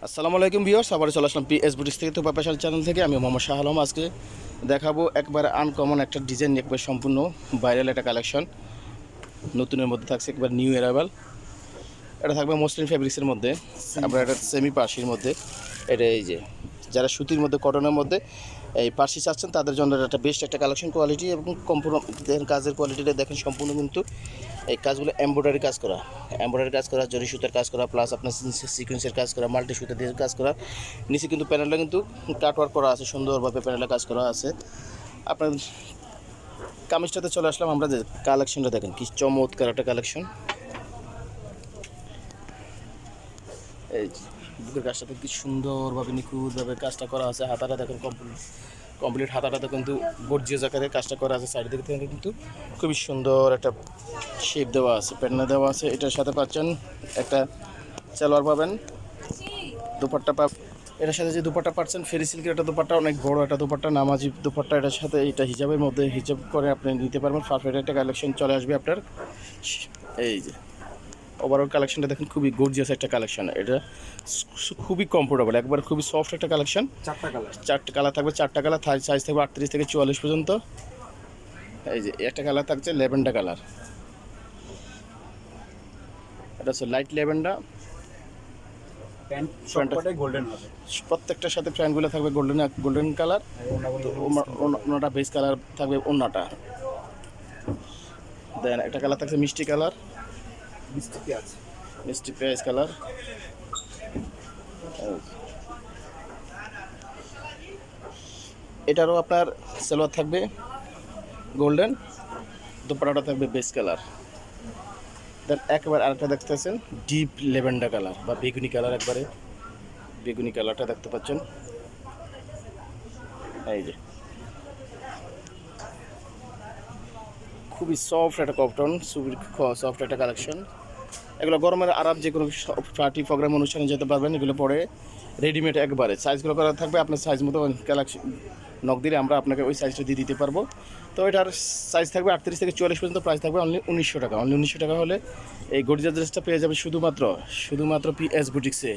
আসসালামু আলাইকুম ভিউয়ার্স, আবার চলে আসলাম পিএস বুটিক্স থেকে তো প্রফেশনাল চ্যানেল থেকে। আমি মোহাম্মদ শাহ আলম। আজকে দেখাবো একবারে আনকমন একটা ডিজাইন, একবার সম্পূর্ণ ভাইরাল একটা কালেকশন, নতুনের মধ্যে থাকছে, একবার নিউ অ্যারাইভাল। এটা থাকবে মসলিন ফেব্রিক্সের মধ্যে, আপনার এটা সেমি পার্সির মধ্যে। এটা এই যে যারা সুতির মধ্যে, কটনের মধ্যে এই পার্সি চাচ্ছেন তাদের জন্য একটা বেস্ট একটা কালেকশন, কোয়ালিটি এবং কাজের কোয়ালিটিটা দেখেন। সম্পূর্ণ কিন্তু এই কাজগুলো এমব্রয়ডারি কাজ করা, জরি সুতার কাজ করা, প্লাস আপনার সিকোয়েন্সের কাজ করা, মাল্টি সুতা দিয়ে কাজ করা। নিচে কিন্তু প্যানেলটা কিন্তু কাটওয়ার্ক করা আছে, সুন্দরভাবে প্যানেলে কাজ করা আছে। আপনার কামিজটাতে চলে আসলাম আমরা, যে কালেকশনটা দেখেন কি চমৎকার একটা কালেকশন। এই বুকের কাজটাতে কি সুন্দরভাবে নিখুঁতভাবে কাজটা করা আছে। হাতাটা দেখেন কমপ্লিট হাতাটাতে কিন্তু গর্জিয়াস আকারে কাজটা করা আছে। সাইড দিক থেকে কিন্তু খুবই সুন্দর একটা শেপ দেওয়া আছে, প্যাটার্ন দেওয়া আছে। এটার সাথে পাচ্ছেন একটা সালোয়ার পাবেন, দুপাট্টা এটার সাথে যে দুপাট্টা পাচ্ছেন ফেরি সিল্কের একটা দুপাট্টা, অনেক বড় একটা দুপাট্টা, নামাজি দুপাট্টা। এটার সাথে এটা হিজাবের মধ্যে হিজাব করে আপনি নিতে পারবেন। পারফেক্ট একটা কালেকশন চলে আসবে আপনার। এই যে ওভারঅল কালেকশনটা দেখেন, খুবই গর্জিয়াস একটা কালেকশন। এটা খুবই কমফোর্টেবল, একবার খুবই সফট একটা কালেকশন। চারটা কালার থাকবে, চারটা কালার সাইজ থাকবে 38 থেকে 44 পর্যন্ত। এই যে একটা কালার থাকছে ল্যাভেন্ডার কালার, এটা হচ্ছে লাইট ল্যাভেন্ডার। গোল্ডেন হবে, প্রত্যেকটার সাথে প্যান্টগুলো থাকবে গোল্ডেন কালার। ওনাটা বেস কালার থাকবে, ওনাটা দেন একটা কালার থাকছে মিষ্টি কালার, মিষ্টি পেঁয়াজ কালার। এটারও আপনার সালোয়ার থাকবে গোল্ডেন, দুপাট্টাটা থাকবে বেস কালার। দেন একবার আরেকটা দেখতেছেন ডিপ ল্যাভেন্ডার কালার বা বেগুনি কালার, একবারে বেগুনি কালারটা দেখতে পাচ্ছেন। এই যে খুবই সফট একটা কটন, খুবই সফট একটা কালেকশন। এগুলো গরমের আরাম, যে কোনো পার্টি প্রোগ্রাম অনুষ্ঠানে যেতে পারবেন। এগুলো পরে রেডিমেড একবারে সাইজগুলো করা থাকবে, আপনার সাইজ মতো কালেকশন নক দিলে আমরা আপনাকে ওই সাইজটা দিয়ে দিতে পারবো। তো এটার সাইজ থাকবে 38 থেকে 44 পর্যন্ত, প্রাইস থাকবে অনলি 1900 টাকা। অনলি 1900 টাকা হলে এই গর্জিয়াস ড্রেসটা পেয়ে যাবে শুধুমাত্র পিএস বুটিক্সে।